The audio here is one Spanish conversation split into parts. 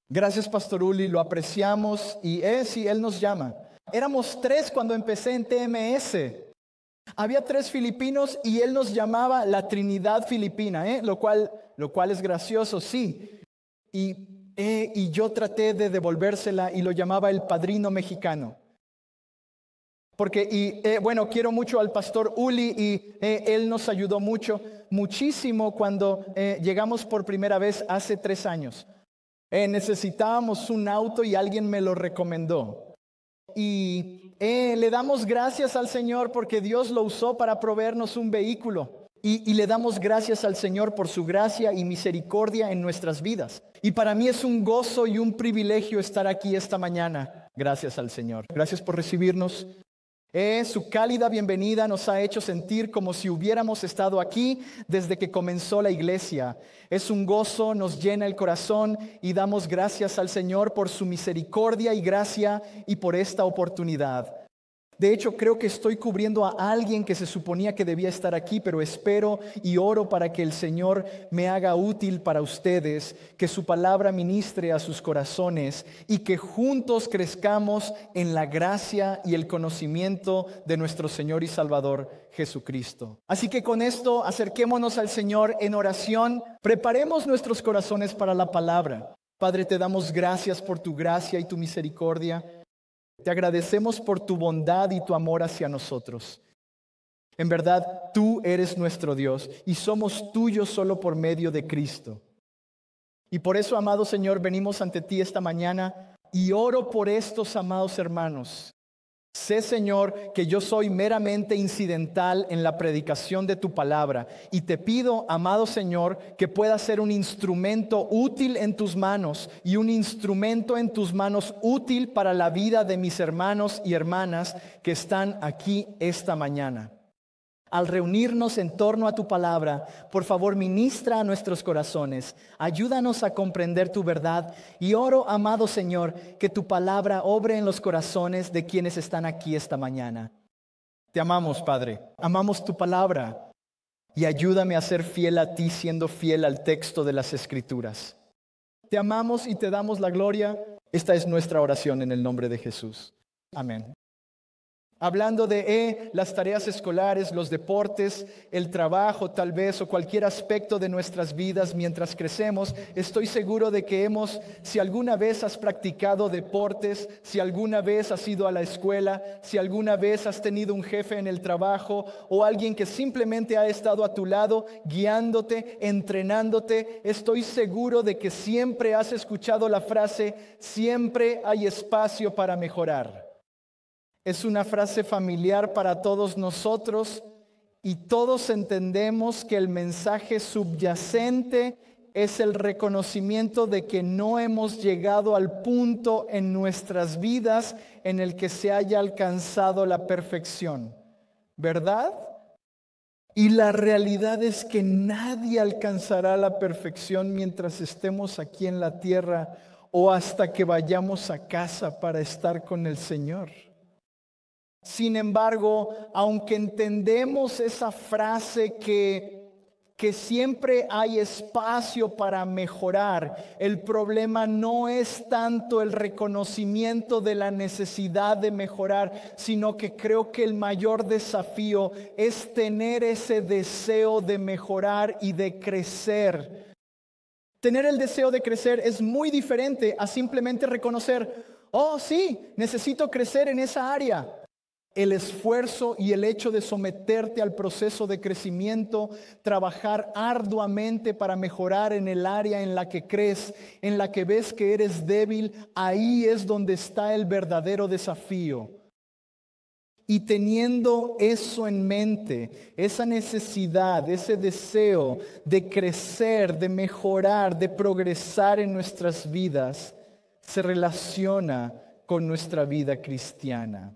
Gracias, Pastor Uli, lo apreciamos y sí, Él nos llama. Éramos 3 cuando empecé en TMS. Había 3 filipinos y Él nos llamaba la Trinidad Filipina, lo cual es gracioso, sí. Y yo traté de devolvérsela y lo llamaba el Padrino Mexicano. Porque, quiero mucho al Pastor Uli y él nos ayudó muchísimo cuando llegamos por primera vez hace 3 años. Necesitábamos un auto y alguien me lo recomendó. Y le damos gracias al Señor porque Dios lo usó para proveernos un vehículo. Y le damos gracias al Señor por su gracia y misericordia en nuestras vidas. Y para mí es un gozo y un privilegio estar aquí esta mañana. Gracias al Señor. Gracias por recibirnos. Su cálida bienvenida nos ha hecho sentir como si hubiéramos estado aquí desde que comenzó la iglesia. Es un gozo, nos llena el corazón y damos gracias al Señor por su misericordia y gracia y por esta oportunidad. De hecho, creo que estoy cubriendo a alguien que se suponía que debía estar aquí, pero espero y oro para que el Señor me haga útil para ustedes, que su palabra ministre a sus corazones y que juntos crezcamos en la gracia y el conocimiento de nuestro Señor y Salvador Jesucristo. Así que con esto acerquémonos al Señor en oración, preparemos nuestros corazones para la palabra. Padre, te damos gracias por tu gracia y tu misericordia. Te agradecemos por tu bondad y tu amor hacia nosotros. En verdad, tú eres nuestro Dios y somos tuyos solo por medio de Cristo. Y por eso, amado Señor, venimos ante ti esta mañana y oro por estos amados hermanos. Sé, Señor, que yo soy meramente incidental en la predicación de tu palabra y te pido, amado Señor, que pueda ser un instrumento útil en tus manos y un instrumento en tus manos útil para la vida de mis hermanos y hermanas que están aquí esta mañana. Al reunirnos en torno a tu palabra, por favor, ministra a nuestros corazones. Ayúdanos a comprender tu verdad. Y oro, amado Señor, que tu palabra obre en los corazones de quienes están aquí esta mañana. Te amamos, Padre. Amamos tu palabra. Y ayúdame a ser fiel a ti, siendo fiel al texto de las Escrituras. Te amamos y te damos la gloria. Esta es nuestra oración en el nombre de Jesús. Amén. Hablando de las tareas escolares, los deportes, el trabajo tal vez o cualquier aspecto de nuestras vidas mientras crecemos, estoy seguro de que si alguna vez has practicado deportes, si alguna vez has ido a la escuela, si alguna vez has tenido un jefe en el trabajo o alguien que simplemente ha estado a tu lado guiándote, entrenándote, estoy seguro de que siempre has escuchado la frase, siempre hay espacio para mejorar. Es una frase familiar para todos nosotros y todos entendemos que el mensaje subyacente es el reconocimiento de que no hemos llegado al punto en nuestras vidas en el que se haya alcanzado la perfección, ¿verdad? Y la realidad es que nadie alcanzará la perfección mientras estemos aquí en la tierra o hasta que vayamos a casa para estar con el Señor. Sin embargo, aunque entendemos esa frase que siempre hay espacio para mejorar, el problema no es tanto el reconocimiento de la necesidad de mejorar, sino que creo que el mayor desafío es tener ese deseo de mejorar y de crecer. Tener el deseo de crecer es muy diferente a simplemente reconocer, oh sí, necesito crecer en esa área. El esfuerzo y el hecho de someterte al proceso de crecimiento, trabajar arduamente para mejorar en el área en la que crees, en la que ves que eres débil, ahí es donde está el verdadero desafío. Y teniendo eso en mente, esa necesidad, ese deseo de crecer, de mejorar, de progresar en nuestras vidas, se relaciona con nuestra vida cristiana.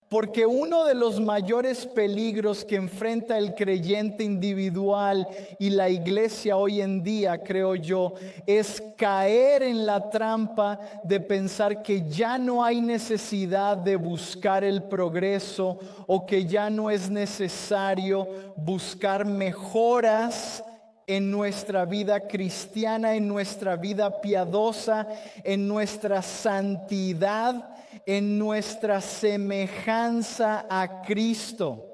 Porque uno de los mayores peligros que enfrenta el creyente individual y la iglesia hoy en día, creo yo, es caer en la trampa de pensar que ya no hay necesidad de buscar el progreso o que ya no es necesario buscar mejoras en nuestra vida cristiana, en nuestra vida piadosa, en nuestra santidad, en nuestra semejanza a Cristo.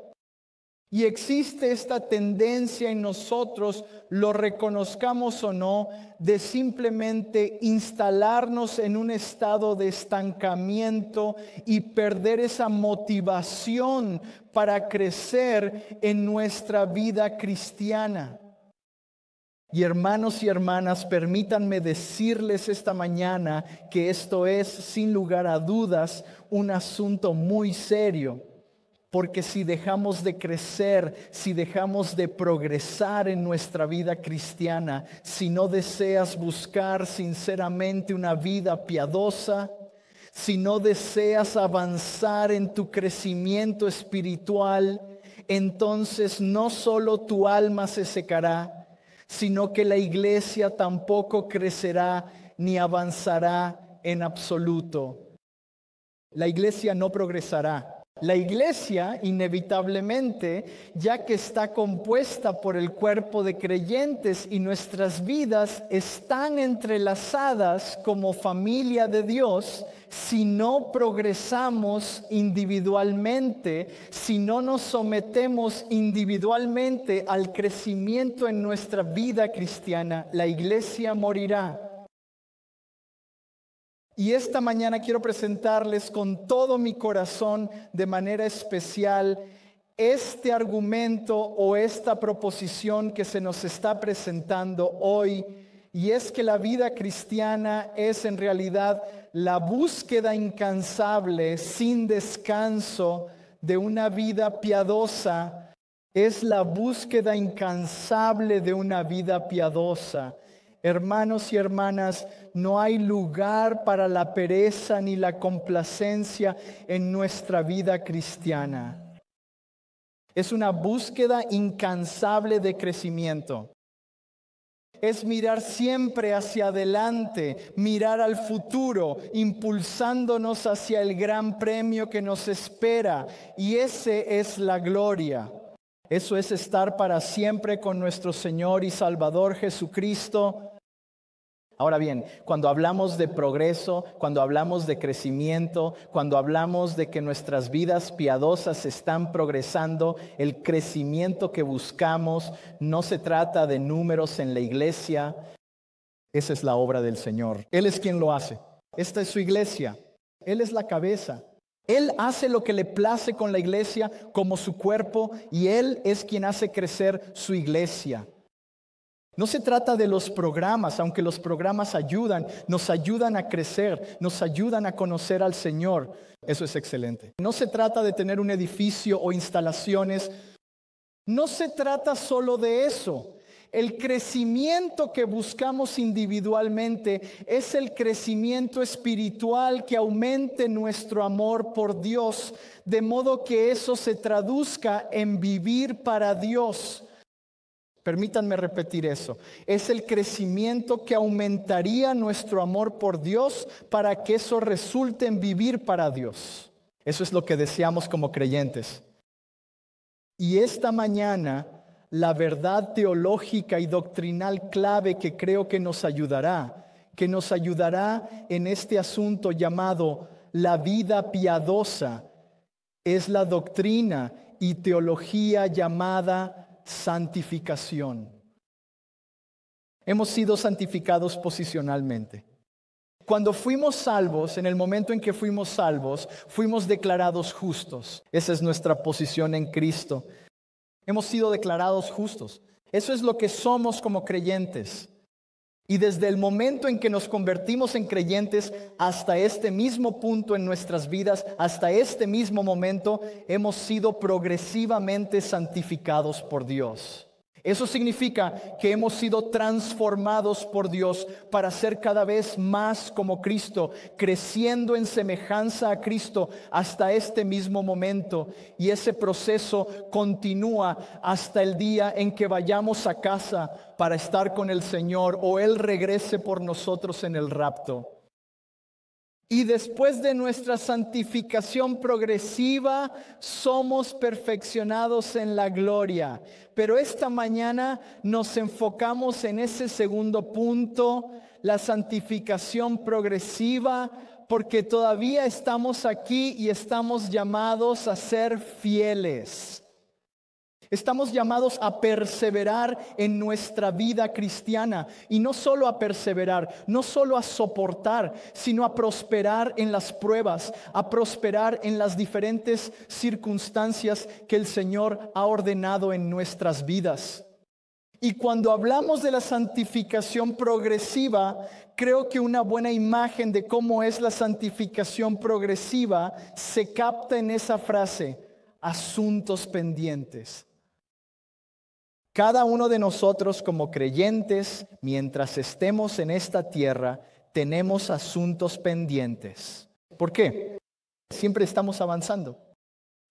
Y existe esta tendencia en nosotros, lo reconozcamos o no, de simplemente instalarnos en un estado de estancamiento y perder esa motivación para crecer en nuestra vida cristiana. Y hermanos y hermanas, permítanme decirles esta mañana que esto es, sin lugar a dudas, un asunto muy serio. Porque si dejamos de crecer, si dejamos de progresar en nuestra vida cristiana, si no deseas buscar sinceramente una vida piadosa, si no deseas avanzar en tu crecimiento espiritual, entonces no solo tu alma se secará, sino que la iglesia tampoco crecerá ni avanzará en absoluto. La iglesia no progresará. La iglesia, inevitablemente, ya que está compuesta por el cuerpo de creyentes y nuestras vidas están entrelazadas como familia de Dios, si no progresamos individualmente, si no nos sometemos individualmente al crecimiento en nuestra vida cristiana, la iglesia morirá. Y esta mañana quiero presentarles con todo mi corazón, de manera especial, este argumento o esta proposición que se nos está presentando hoy. Y es que la vida cristiana es en realidad la búsqueda incansable, sin descanso, de una vida piadosa. Es la búsqueda incansable de una vida piadosa. Hermanos y hermanas, no hay lugar para la pereza ni la complacencia en nuestra vida cristiana. Es una búsqueda incansable de crecimiento. Es mirar siempre hacia adelante, mirar al futuro, impulsándonos hacia el gran premio que nos espera. Y ese es la gloria. Eso es estar para siempre con nuestro Señor y Salvador Jesucristo. Ahora bien, cuando hablamos de progreso, cuando hablamos de crecimiento, cuando hablamos de que nuestras vidas piadosas están progresando, el crecimiento que buscamos no se trata de números en la iglesia. Esa es la obra del Señor. Él es quien lo hace. Esta es su iglesia. Él es la cabeza. Él hace lo que le place con la iglesia como su cuerpo y Él es quien hace crecer su iglesia. No se trata de los programas, aunque los programas nos ayudan a crecer, nos ayudan a conocer al Señor. Eso es excelente. No se trata de tener un edificio o instalaciones. No se trata solo de eso. El crecimiento que buscamos individualmente es el crecimiento espiritual que aumente nuestro amor por Dios, de modo que eso se traduzca en vivir para Dios. Permítanme repetir eso. Es el crecimiento que aumentaría nuestro amor por Dios para que eso resulte en vivir para Dios. Eso es lo que deseamos como creyentes. Y esta mañana, la verdad teológica y doctrinal clave que creo que nos ayudará en este asunto llamado la vida piadosa, es la doctrina y teología llamada santificación. Hemos sido santificados posicionalmente. Cuando fuimos salvos, en el momento en que fuimos salvos, fuimos declarados justos. Esa es nuestra posición en Cristo. Hemos sido declarados justos. Eso es lo que somos como creyentes. Y desde el momento en que nos convertimos en creyentes hasta este mismo punto en nuestras vidas, hasta este mismo momento, hemos sido progresivamente santificados por Dios. Eso significa que hemos sido transformados por Dios para ser cada vez más como Cristo, creciendo en semejanza a Cristo hasta este mismo momento. Y ese proceso continúa hasta el día en que vayamos a casa para estar con el Señor o Él regrese por nosotros en el rapto. Y después de nuestra santificación progresiva, somos perfeccionados en la gloria. Pero esta mañana nos enfocamos en ese segundo punto, la santificación progresiva, porque todavía estamos aquí y estamos llamados a ser fieles. Estamos llamados a perseverar en nuestra vida cristiana, y no solo a perseverar, no solo a soportar, sino a prosperar en las pruebas, a prosperar en las diferentes circunstancias que el Señor ha ordenado en nuestras vidas. Y cuando hablamos de la santificación progresiva, creo que una buena imagen de cómo es la santificación progresiva se capta en esa frase: asuntos pendientes. Cada uno de nosotros como creyentes, mientras estemos en esta tierra, tenemos asuntos pendientes. ¿Por qué? Siempre estamos avanzando.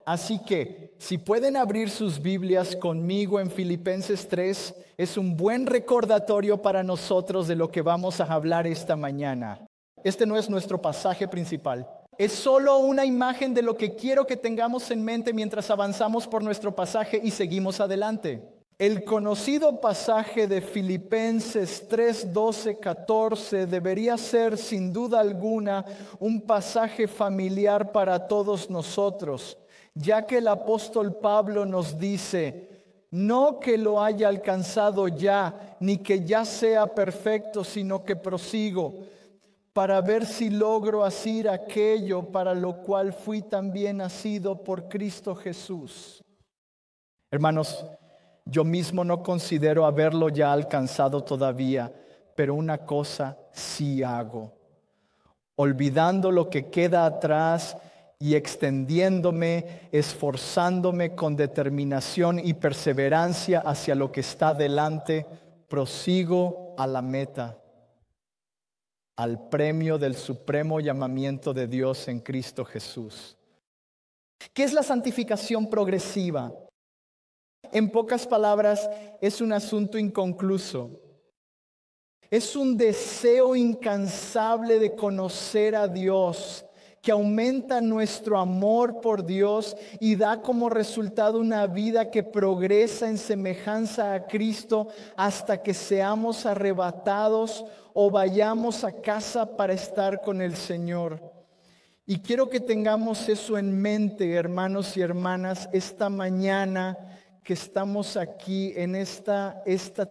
Así que, si pueden abrir sus Biblias conmigo en Filipenses 3, es un buen recordatorio para nosotros de lo que vamos a hablar esta mañana. Este no es nuestro pasaje principal. Es solo una imagen de lo que quiero que tengamos en mente mientras avanzamos por nuestro pasaje y seguimos adelante. El conocido pasaje de Filipenses 3, 12, 14 debería ser sin duda alguna un pasaje familiar para todos nosotros, ya que el apóstol Pablo nos dice: no que lo haya alcanzado ya, ni que ya sea perfecto, sino que prosigo para ver si logro hacer aquello para lo cual fui también nacido por Cristo Jesús. Hermanos, yo mismo no considero haberlo ya alcanzado todavía, pero una cosa sí hago: olvidando lo que queda atrás y extendiéndome, esforzándome con determinación y perseverancia hacia lo que está delante, prosigo a la meta, al premio del supremo llamamiento de Dios en Cristo Jesús. ¿Qué es la santificación progresiva? En pocas palabras, es un asunto inconcluso. Es un deseo incansable de conocer a Dios, que aumenta nuestro amor por Dios y da como resultado una vida que progresa en semejanza a Cristo hasta que seamos arrebatados o vayamos a casa para estar con el Señor. Y quiero que tengamos eso en mente, hermanos y hermanas, esta mañana que estamos aquí en esta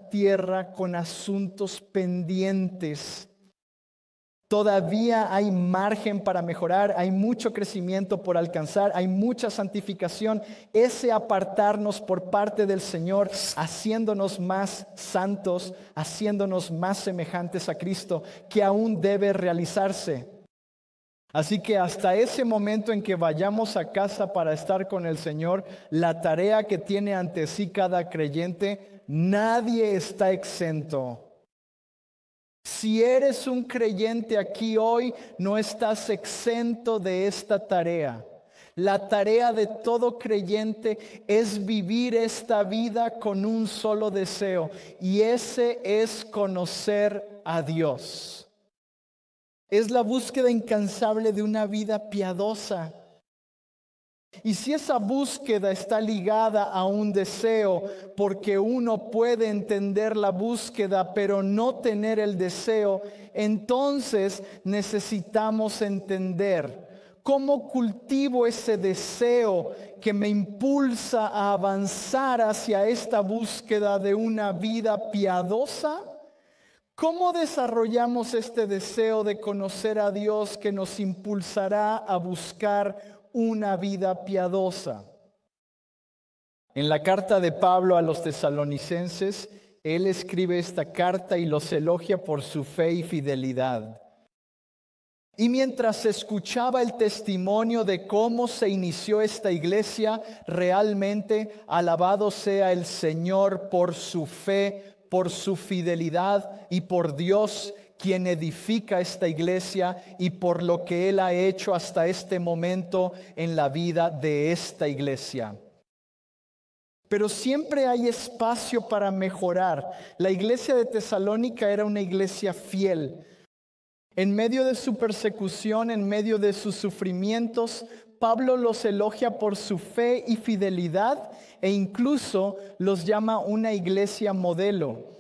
tierra con asuntos pendientes. Todavía hay margen para mejorar, hay mucho crecimiento por alcanzar, hay mucha santificación. Ese apartarnos por parte del Señor, haciéndonos más santos, haciéndonos más semejantes a Cristo, que aún debe realizarse. Así que hasta ese momento en que vayamos a casa para estar con el Señor, la tarea que tiene ante sí cada creyente, nadie está exento. Si eres un creyente aquí hoy, no estás exento de esta tarea. La tarea de todo creyente es vivir esta vida con un solo deseo, y ese es conocer a Dios. Es la búsqueda incansable de una vida piadosa. Y si esa búsqueda está ligada a un deseo, porque uno puede entender la búsqueda pero no tener el deseo, entonces necesitamos entender cómo cultivo ese deseo que me impulsa a avanzar hacia esta búsqueda de una vida piadosa. ¿Cómo desarrollamos este deseo de conocer a Dios que nos impulsará a buscar una vida piadosa? En la carta de Pablo a los tesalonicenses, él escribe esta carta y los elogia por su fe y fidelidad. Y mientras escuchaba el testimonio de cómo se inició esta iglesia, realmente alabado sea el Señor por su fe, por su fidelidad y por Dios quien edifica esta iglesia y por lo que Él ha hecho hasta este momento en la vida de esta iglesia. Pero siempre hay espacio para mejorar. La iglesia de Tesalónica era una iglesia fiel. En medio de su persecución, en medio de sus sufrimientos, Pablo los elogia por su fe y fidelidad e incluso los llama una iglesia modelo.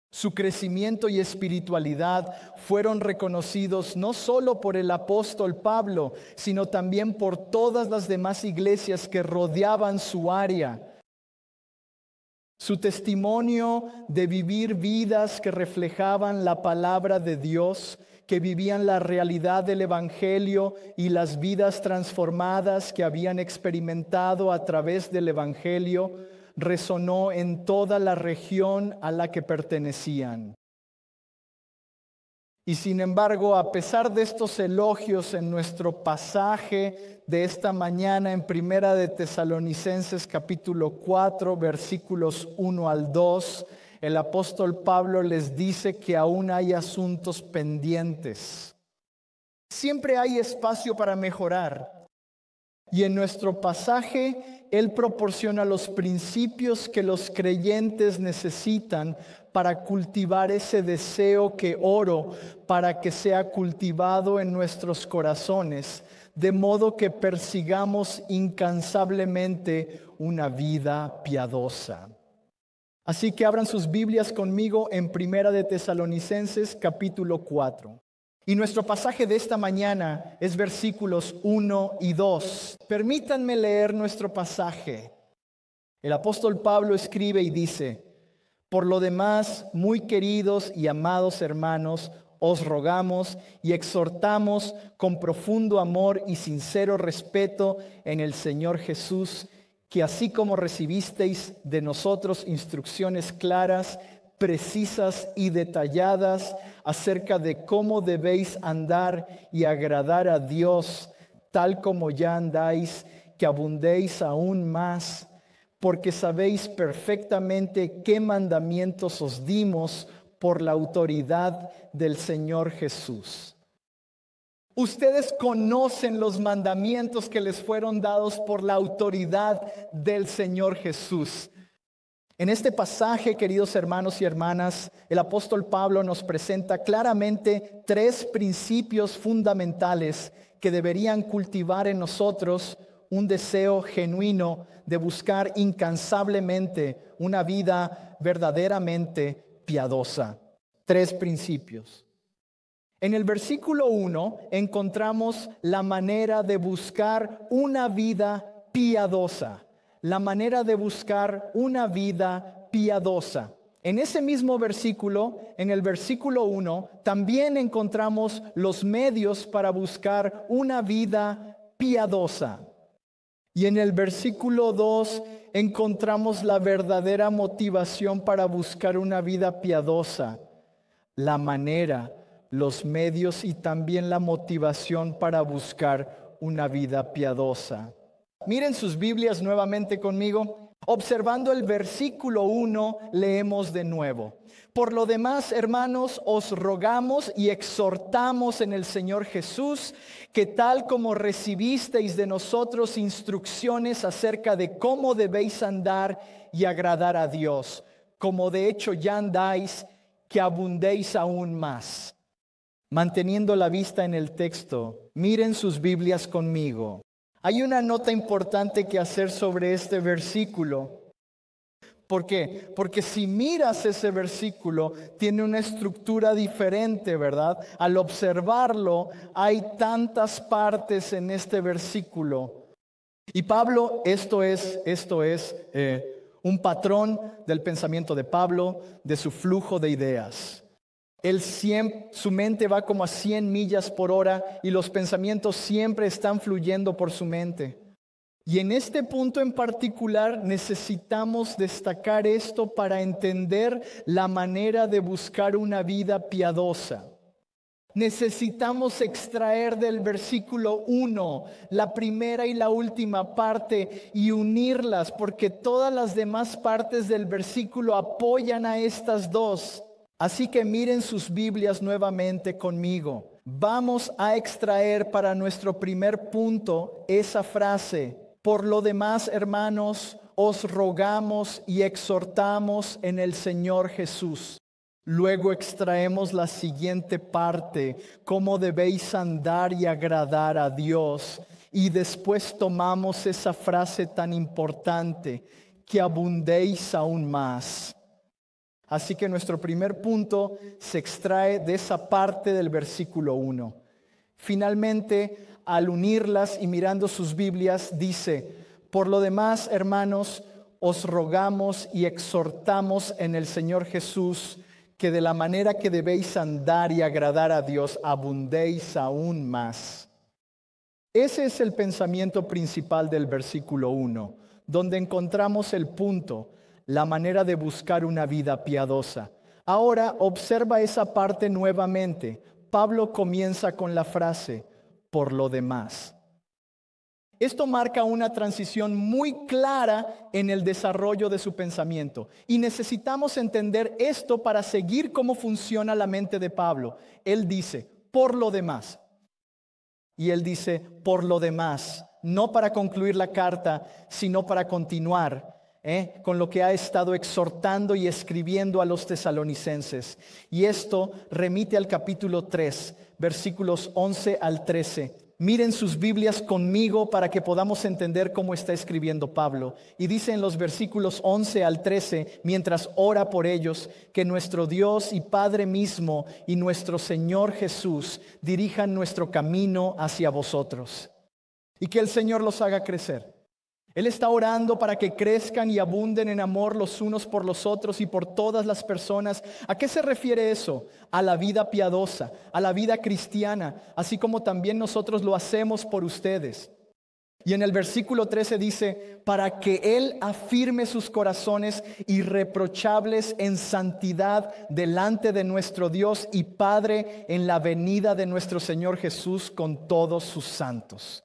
Su crecimiento y espiritualidad fueron reconocidos no solo por el apóstol Pablo, sino también por todas las demás iglesias que rodeaban su área. Su testimonio de vivir vidas que reflejaban la palabra de Dios, que vivían la realidad del Evangelio y las vidas transformadas que habían experimentado a través del Evangelio, resonó en toda la región a la que pertenecían. Y sin embargo, a pesar de estos elogios en nuestro pasaje de esta mañana en Primera de Tesalonicenses capítulo 4, versículos 1 al 2, el apóstol Pablo les dice que aún hay asuntos pendientes. Siempre hay espacio para mejorar. Y en nuestro pasaje, él proporciona los principios que los creyentes necesitan para cultivar ese deseo que oro para que sea cultivado en nuestros corazones, de modo que persigamos incansablemente una vida piadosa. Así que abran sus Biblias conmigo en Primera de Tesalonicenses capítulo 4. Y nuestro pasaje de esta mañana es versículos 1 y 2. Permítanme leer nuestro pasaje. El apóstol Pablo escribe y dice: por lo demás, muy queridos y amados hermanos, os rogamos y exhortamos con profundo amor y sincero respeto en el Señor Jesús, que así como recibisteis de nosotros instrucciones claras, precisas y detalladas acerca de cómo debéis andar y agradar a Dios, tal como ya andáis, que abundéis aún más, porque sabéis perfectamente qué mandamientos os dimos por la autoridad del Señor Jesús. Ustedes conocen los mandamientos que les fueron dados por la autoridad del Señor Jesús. En este pasaje, queridos hermanos y hermanas, el apóstol Pablo nos presenta claramente 3 principios fundamentales que deberían cultivar en nosotros un deseo genuino de buscar incansablemente una vida verdaderamente piadosa. 3 principios. En el versículo 1 encontramos la manera de buscar una vida piadosa. La manera de buscar una vida piadosa. En ese mismo versículo, en el versículo 1, también encontramos los medios para buscar una vida piadosa. Y en el versículo 2 encontramos la verdadera motivación para buscar una vida piadosa. La manera, los medios y también la motivación para buscar una vida piadosa. Miren sus Biblias nuevamente conmigo. Observando el versículo 1, leemos de nuevo. Por lo demás, hermanos, os rogamos y exhortamos en el Señor Jesús, que tal como recibisteis de nosotros instrucciones acerca de cómo debéis andar y agradar a Dios, como de hecho ya andáis, que abundéis aún más. Manteniendo la vista en el texto, miren sus Biblias conmigo. Hay una nota importante que hacer sobre este versículo. ¿Por qué? Porque si miras ese versículo, tiene una estructura diferente, ¿verdad? Al observarlo, hay tantas partes en este versículo. Y Pablo, esto es un patrón del pensamiento de Pablo, de su flujo de ideas. Su mente va como a 100 millas por hora y los pensamientos siempre están fluyendo por su mente. Y en este punto en particular necesitamos destacar esto para entender la manera de buscar una vida piadosa. Necesitamos extraer del versículo 1 la primera y la última parte y unirlas, porque todas las demás partes del versículo apoyan a estas dos. Así que miren sus Biblias nuevamente conmigo. Vamos a extraer para nuestro primer punto esa frase: por lo demás, hermanos, os rogamos y exhortamos en el Señor Jesús. Luego extraemos la siguiente parte, cómo debéis andar y agradar a Dios. Y después tomamos esa frase tan importante, que abundéis aún más. Así que nuestro primer punto se extrae de esa parte del versículo 1. Finalmente, al unirlas y mirando sus Biblias, dice: por lo demás, hermanos, os rogamos y exhortamos en el Señor Jesús, que de la manera que debéis andar y agradar a Dios, abundéis aún más. Ese es el pensamiento principal del versículo 1, donde encontramos el punto, la manera de buscar una vida piadosa. Ahora observa esa parte nuevamente. Pablo comienza con la frase, por lo demás. Esto marca una transición muy clara en el desarrollo de su pensamiento. Y necesitamos entender esto para seguir cómo funciona la mente de Pablo. Él dice, por lo demás. Y él dice, por lo demás, no para concluir la carta, sino para continuar con lo que ha estado exhortando y escribiendo a los tesalonicenses. Y esto remite al capítulo 3, versículos 11 al 13. Miren sus Biblias conmigo para que podamos entender cómo está escribiendo Pablo. Y dice en los versículos 11 al 13, mientras ora por ellos, que nuestro Dios y Padre mismo y nuestro Señor Jesús dirijan nuestro camino hacia vosotros. Y que el Señor los haga crecer. Él está orando para que crezcan y abunden en amor los unos por los otros y por todas las personas. ¿A qué se refiere eso? A la vida piadosa, a la vida cristiana, así como también nosotros lo hacemos por ustedes. Y en el versículo 13 dice, para que Él afirme sus corazones irreprochables en santidad delante de nuestro Dios y Padre en la venida de nuestro Señor Jesús con todos sus santos.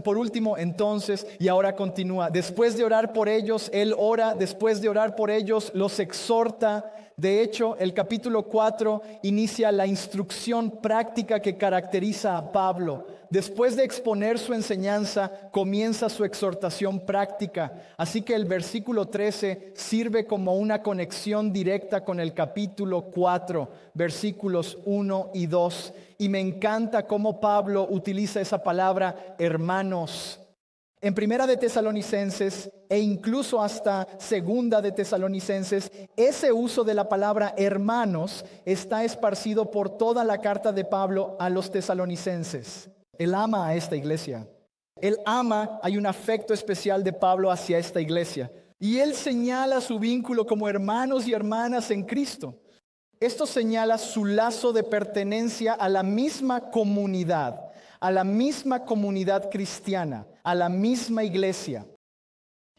Por último, entonces, y ahora continúa, después de orar por ellos, Él ora, después de orar por ellos, los exhorta. De hecho, el capítulo 4 inicia la instrucción práctica que caracteriza a Pablo. Después de exponer su enseñanza, comienza su exhortación práctica. Así que el versículo 13 sirve como una conexión directa con el capítulo 4, versículos 1 y 2. Y me encanta cómo Pablo utiliza esa palabra hermanos. En Primera de Tesalonicenses e incluso hasta Segunda de Tesalonicenses, ese uso de la palabra hermanos está esparcido por toda la carta de Pablo a los tesalonicenses. Él ama a esta iglesia. Él ama, hay un afecto especial de Pablo hacia esta iglesia. Y él señala su vínculo como hermanos y hermanas en Cristo. Esto señala su lazo de pertenencia a la misma comunidad cristiana, a la misma iglesia.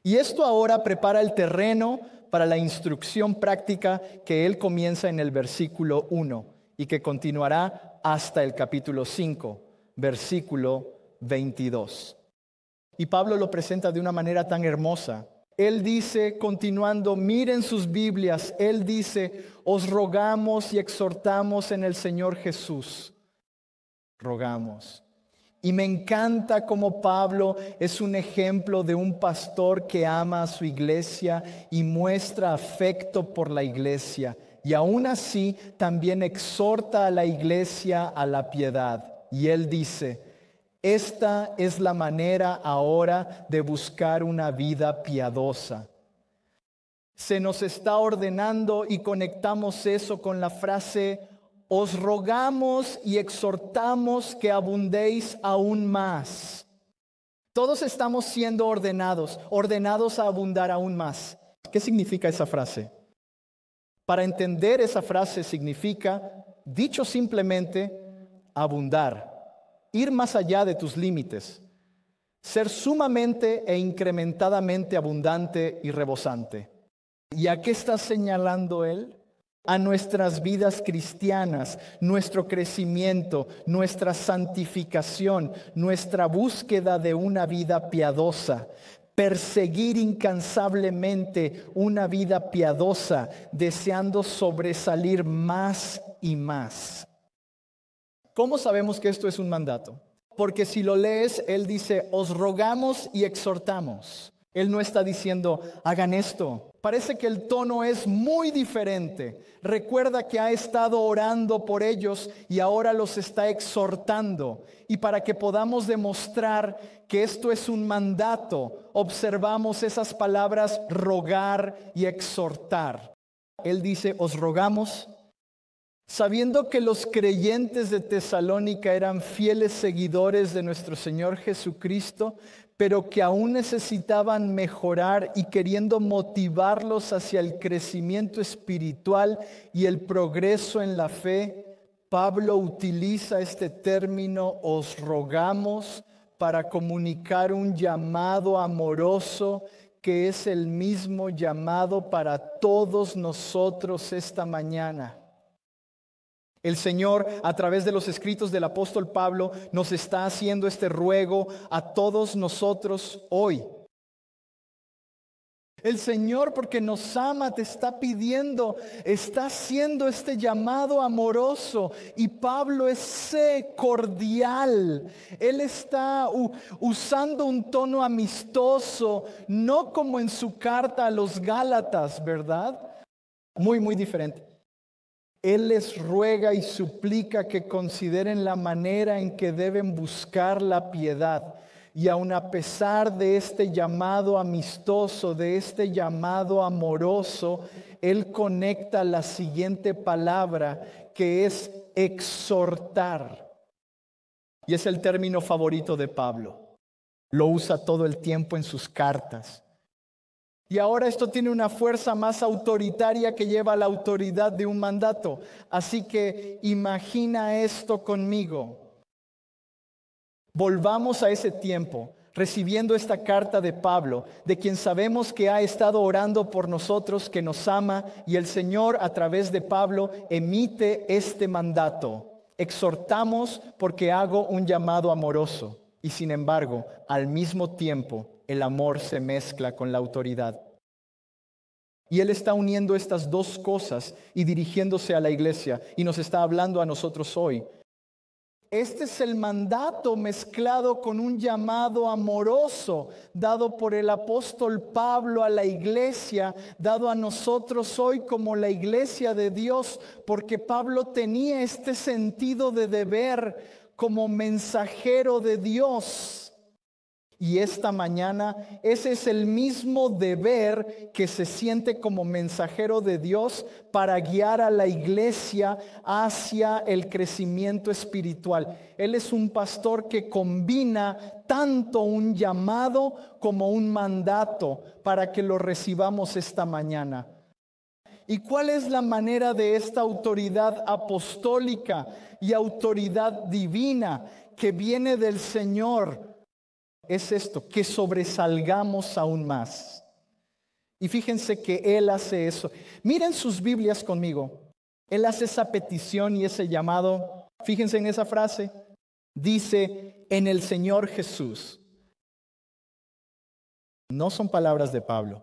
Y esto ahora prepara el terreno para la instrucción práctica que él comienza en el versículo 1 y que continuará hasta el capítulo 5, versículo 22. Y Pablo lo presenta de una manera tan hermosa. Él dice, continuando, miren sus Biblias, él dice, os rogamos y exhortamos en el Señor Jesús. Rogamos. Y me encanta cómo Pablo es un ejemplo de un pastor que ama a su iglesia y muestra afecto por la iglesia. Y aún así también exhorta a la iglesia a la piedad. Y él dice, esta es la manera ahora de buscar una vida piadosa. Se nos está ordenando y conectamos eso con la frase, os rogamos y exhortamos que abundéis aún más. Todos estamos siendo ordenados a abundar aún más. ¿Qué significa esa frase? Para entender esa frase significa, dicho simplemente, abundar. Ir más allá de tus límites, ser sumamente e incrementadamente abundante y rebosante. ¿Y a qué está señalando él? A nuestras vidas cristianas, nuestro crecimiento, nuestra santificación, nuestra búsqueda de una vida piadosa. Perseguir incansablemente una vida piadosa, deseando sobresalir más y más. ¿Cómo sabemos que esto es un mandato? Porque si lo lees, él dice, os rogamos y exhortamos. Él no está diciendo, hagan esto. Parece que el tono es muy diferente. Recuerda que ha estado orando por ellos y ahora los está exhortando. Y para que podamos demostrar que esto es un mandato, observamos esas palabras rogar y exhortar. Él dice, os rogamos, sabiendo que los creyentes de Tesalónica eran fieles seguidores de nuestro Señor Jesucristo, pero que aún necesitaban mejorar y queriendo motivarlos hacia el crecimiento espiritual y el progreso en la fe, Pablo utiliza este término, os rogamos, para comunicar un llamado amoroso que es el mismo llamado para todos nosotros esta mañana. El Señor, a través de los escritos del apóstol Pablo, nos está haciendo este ruego a todos nosotros hoy. El Señor, porque nos ama, te está pidiendo, está haciendo este llamado amoroso. Y Pablo es cordial. Él está usando un tono amistoso, no como en su carta a los Gálatas, ¿verdad? Muy diferente. Él les ruega y suplica que consideren la manera en que deben buscar la piedad. Y aun a pesar de este llamado amistoso, de este llamado amoroso, Él conecta la siguiente palabra, que es exhortar. Y es el término favorito de Pablo. Lo usa todo el tiempo en sus cartas. Y ahora esto tiene una fuerza más autoritaria que lleva a la autoridad de un mandato. Así que imagina esto conmigo. Volvamos a ese tiempo, recibiendo esta carta de Pablo, de quien sabemos que ha estado orando por nosotros, que nos ama, y el Señor a través de Pablo emite este mandato. Exhortamos porque hago un llamado amoroso. Y sin embargo, al mismo tiempo, el amor se mezcla con la autoridad. Y Él está uniendo estas dos cosas y dirigiéndose a la iglesia y nos está hablando a nosotros hoy. Este es el mandato mezclado con un llamado amoroso dado por el apóstol Pablo a la iglesia, dado a nosotros hoy como la iglesia de Dios, porque Pablo tenía este sentido de deber como mensajero de Dios. Y esta mañana ese es el mismo deber que se siente como mensajero de Dios para guiar a la iglesia hacia el crecimiento espiritual. Él es un pastor que combina tanto un llamado como un mandato para que lo recibamos esta mañana. ¿Y cuál es la manera de esta autoridad apostólica y autoridad divina que viene del Señor? Es esto, que sobresalgamos aún más. Y fíjense que Él hace eso. Miren sus Biblias conmigo. Él hace esa petición y ese llamado. Fíjense en esa frase. Dice, en el Señor Jesús. No son palabras de Pablo.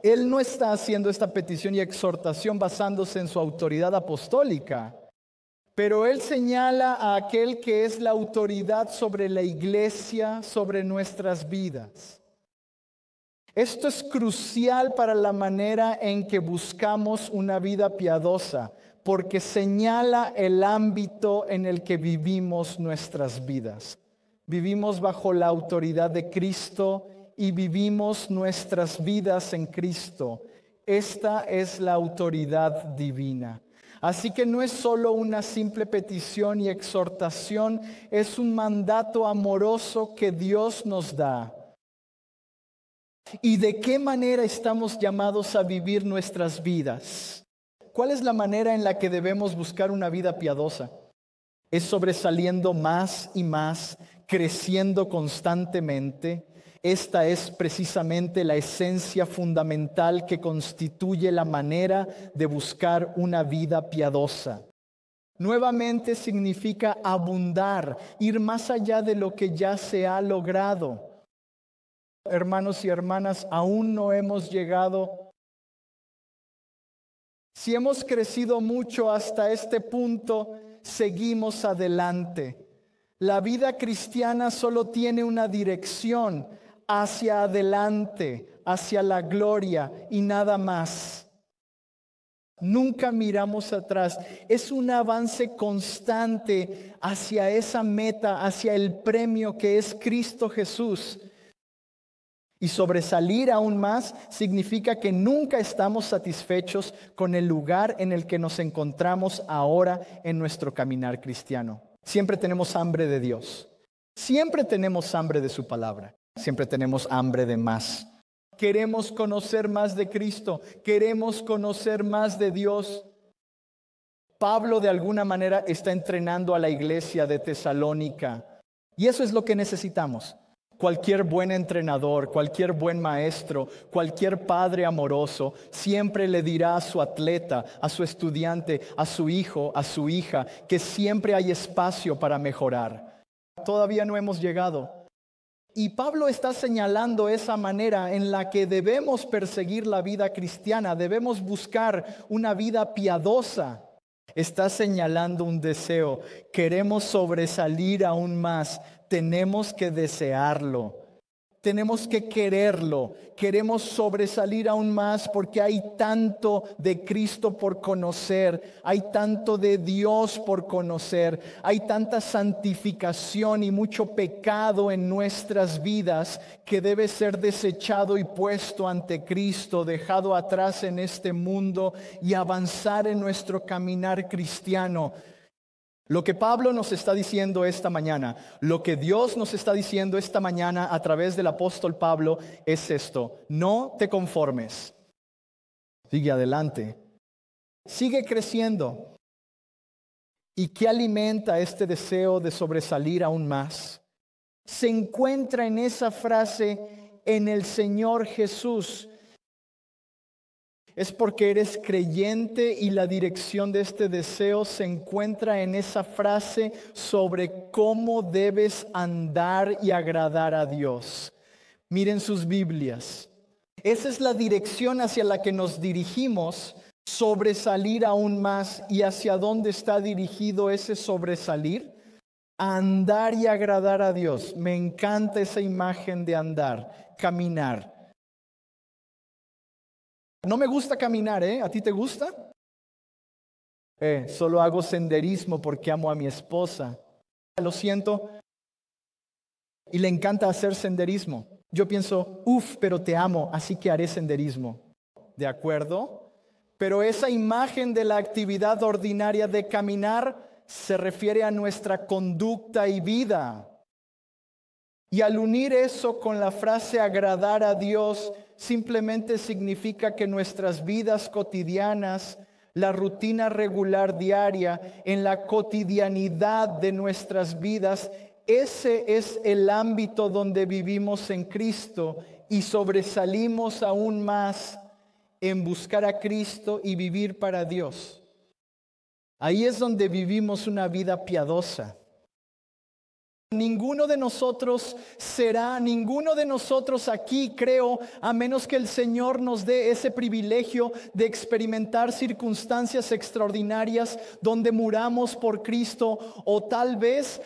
Él no está haciendo esta petición y exhortación basándose en su autoridad apostólica. Pero Él señala a aquel que es la autoridad sobre la iglesia, sobre nuestras vidas. Esto es crucial para la manera en que buscamos una vida piadosa, porque señala el ámbito en el que vivimos nuestras vidas. Vivimos bajo la autoridad de Cristo y vivimos nuestras vidas en Cristo. Esta es la autoridad divina. Así que no es solo una simple petición y exhortación, es un mandato amoroso que Dios nos da. ¿Y de qué manera estamos llamados a vivir nuestras vidas? ¿Cuál es la manera en la que debemos buscar una vida piadosa? Es sobresaliendo más y más, creciendo constantemente. Esta es precisamente la esencia fundamental que constituye la manera de buscar una vida piadosa. Nuevamente significa abundar, ir más allá de lo que ya se ha logrado. Hermanos y hermanas, aún no hemos llegado. Si hemos crecido mucho hasta este punto, seguimos adelante. La vida cristiana solo tiene una dirección, hacia adelante, hacia la gloria y nada más. Nunca miramos atrás. Es un avance constante hacia esa meta, hacia el premio que es Cristo Jesús. Y sobresalir aún más significa que nunca estamos satisfechos con el lugar en el que nos encontramos ahora en nuestro caminar cristiano. Siempre tenemos hambre de Dios. Siempre tenemos hambre de su palabra. Siempre tenemos hambre de más. Queremos conocer más de Cristo. Queremos conocer más de Dios. Pablo de alguna manera está entrenando a la iglesia de Tesalónica. Y eso es lo que necesitamos. Cualquier buen entrenador, cualquier buen maestro, cualquier padre amoroso siempre le dirá a su atleta, a su estudiante, a su hijo, a su hija, que siempre hay espacio para mejorar. Todavía no hemos llegado. Y Pablo está señalando esa manera en la que debemos perseguir la vida cristiana, debemos buscar una vida piadosa. Está señalando un deseo. Queremos sobresalir aún más. Tenemos que desearlo. Tenemos que quererlo. Queremos sobresalir aún más porque hay tanto de Cristo por conocer. Hay tanto de Dios por conocer. Hay tanta santificación y mucho pecado en nuestras vidas que debe ser desechado y puesto ante Cristo, dejado atrás en este mundo y avanzar en nuestro caminar cristiano. Lo que Pablo nos está diciendo esta mañana, lo que Dios nos está diciendo esta mañana a través del apóstol Pablo es esto: no te conformes. Sigue adelante. Sigue creciendo. ¿Y qué alimenta este deseo de sobresalir aún más? Se encuentra en esa frase, en el Señor Jesús. Es porque eres creyente y la dirección de este deseo se encuentra en esa frase sobre cómo debes andar y agradar a Dios. Miren sus Biblias. Esa es la dirección hacia la que nos dirigimos, sobresalir aún más. ¿Y hacia dónde está dirigido ese sobresalir? A andar y agradar a Dios. Me encanta esa imagen de andar, caminar. No me gusta caminar, ¿eh? ¿A ti te gusta? Solo hago senderismo porque amo a mi esposa. Lo siento. Y le encanta hacer senderismo. Yo pienso, pero te amo, así que haré senderismo. ¿De acuerdo? Pero esa imagen de la actividad ordinaria de caminar se refiere a nuestra conducta y vida. Y al unir eso con la frase agradar a Dios, simplemente significa que nuestras vidas cotidianas, la rutina regular diaria, en la cotidianidad de nuestras vidas, ese es el ámbito donde vivimos en Cristo y sobresalimos aún más en buscar a Cristo y vivir para Dios. Ahí es donde vivimos una vida piadosa. Ninguno de nosotros aquí, creo, a menos que el Señor nos dé ese privilegio de experimentar circunstancias extraordinarias donde muramos por Cristo, o tal vez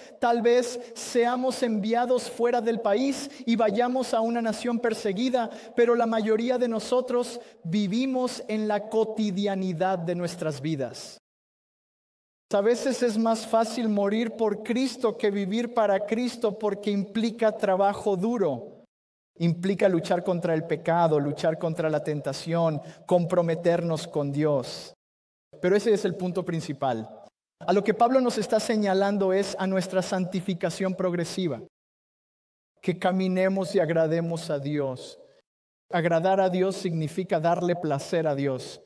seamos enviados fuera del país y vayamos a una nación perseguida, pero la mayoría de nosotros vivimos en la cotidianidad de nuestras vidas. A veces es más fácil morir por Cristo que vivir para Cristo porque implica trabajo duro. Implica luchar contra el pecado, luchar contra la tentación, comprometernos con Dios. Pero ese es el punto principal. A lo que Pablo nos está señalando es a nuestra santificación progresiva. Que caminemos y agrademos a Dios. Agradar a Dios significa darle placer a Dios.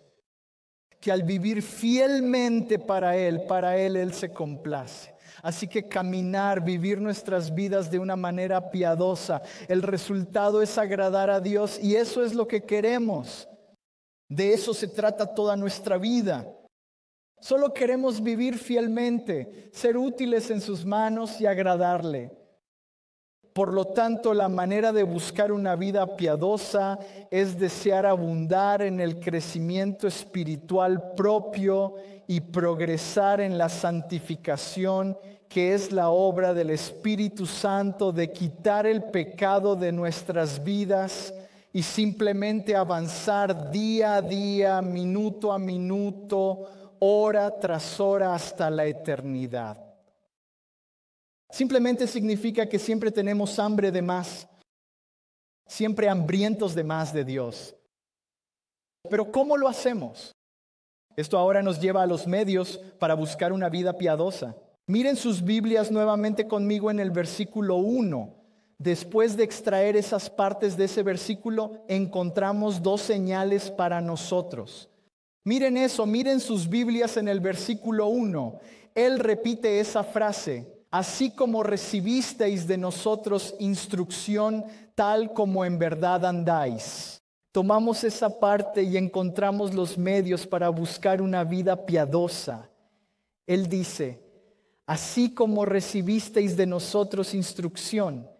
Que al vivir fielmente para Él se complace. Así que caminar, vivir nuestras vidas de una manera piadosa, el resultado es agradar a Dios y eso es lo que queremos. De eso se trata toda nuestra vida. Solo queremos vivir fielmente, ser útiles en sus manos y agradarle. Por lo tanto, la manera de buscar una vida piadosa es desear abundar en el crecimiento espiritual propio y progresar en la santificación que es la obra del Espíritu Santo de quitar el pecado de nuestras vidas y simplemente avanzar día a día, minuto a minuto, hora tras hora hasta la eternidad. Simplemente significa que siempre tenemos hambre de más, siempre hambrientos de más de Dios. Pero ¿cómo lo hacemos? Esto ahora nos lleva a los medios para buscar una vida piadosa. Miren sus Biblias nuevamente conmigo en el versículo 1. Después de extraer esas partes de ese versículo, encontramos dos señales para nosotros. Miren eso, miren sus Biblias en el versículo 1. Él repite esa frase: así como recibisteis de nosotros instrucción, tal como en verdad andáis. Tomamos esa parte y encontramos los medios para buscar una vida piadosa. Él dice: así como recibisteis de nosotros instrucción.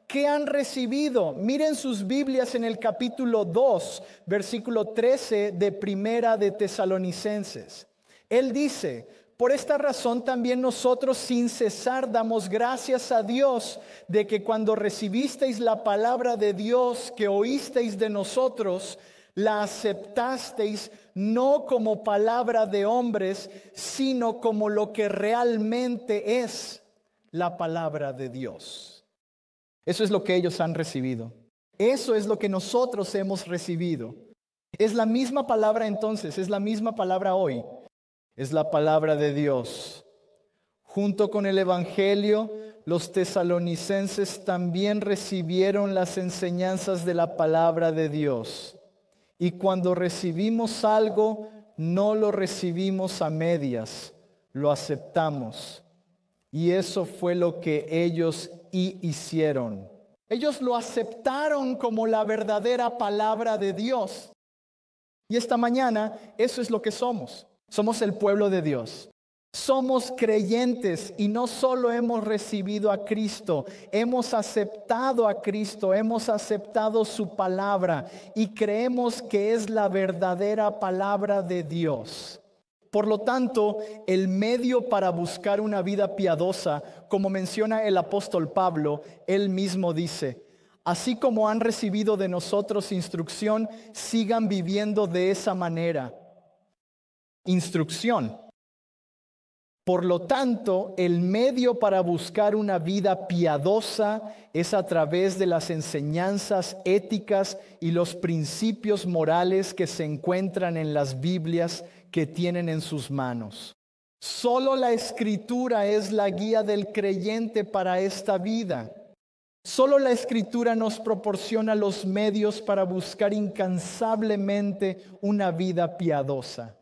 ¿Qué han recibido? Miren sus Biblias en el capítulo 2, versículo 13 de Primera de Tesalonicenses. Él dice: por esta razón también nosotros sin cesar damos gracias a Dios de que cuando recibisteis la palabra de Dios que oísteis de nosotros, la aceptasteis no como palabra de hombres, sino como lo que realmente es la palabra de Dios. Eso es lo que ellos han recibido. Eso es lo que nosotros hemos recibido. Es la misma palabra entonces, es la misma palabra hoy. Es la palabra de Dios. Junto con el Evangelio, los tesalonicenses también recibieron las enseñanzas de la palabra de Dios. Y cuando recibimos algo, no lo recibimos a medias, lo aceptamos. Y eso fue lo que ellos hicieron. Ellos lo aceptaron como la verdadera palabra de Dios. Y esta mañana eso es lo que somos. Somos el pueblo de Dios. Somos creyentes y no solo hemos recibido a Cristo, hemos aceptado a Cristo, hemos aceptado su palabra y creemos que es la verdadera palabra de Dios. Por lo tanto, el medio para buscar una vida piadosa, como menciona el apóstol Pablo, él mismo dice: así como han recibido de nosotros instrucción, sigan viviendo de esa manera. Instrucción. Por lo tanto, el medio para buscar una vida piadosa es a través de las enseñanzas éticas y los principios morales que se encuentran en las Biblias que tienen en sus manos. Solo la Escritura es la guía del creyente para esta vida. Solo la Escritura nos proporciona los medios para buscar incansablemente una vida piadosa.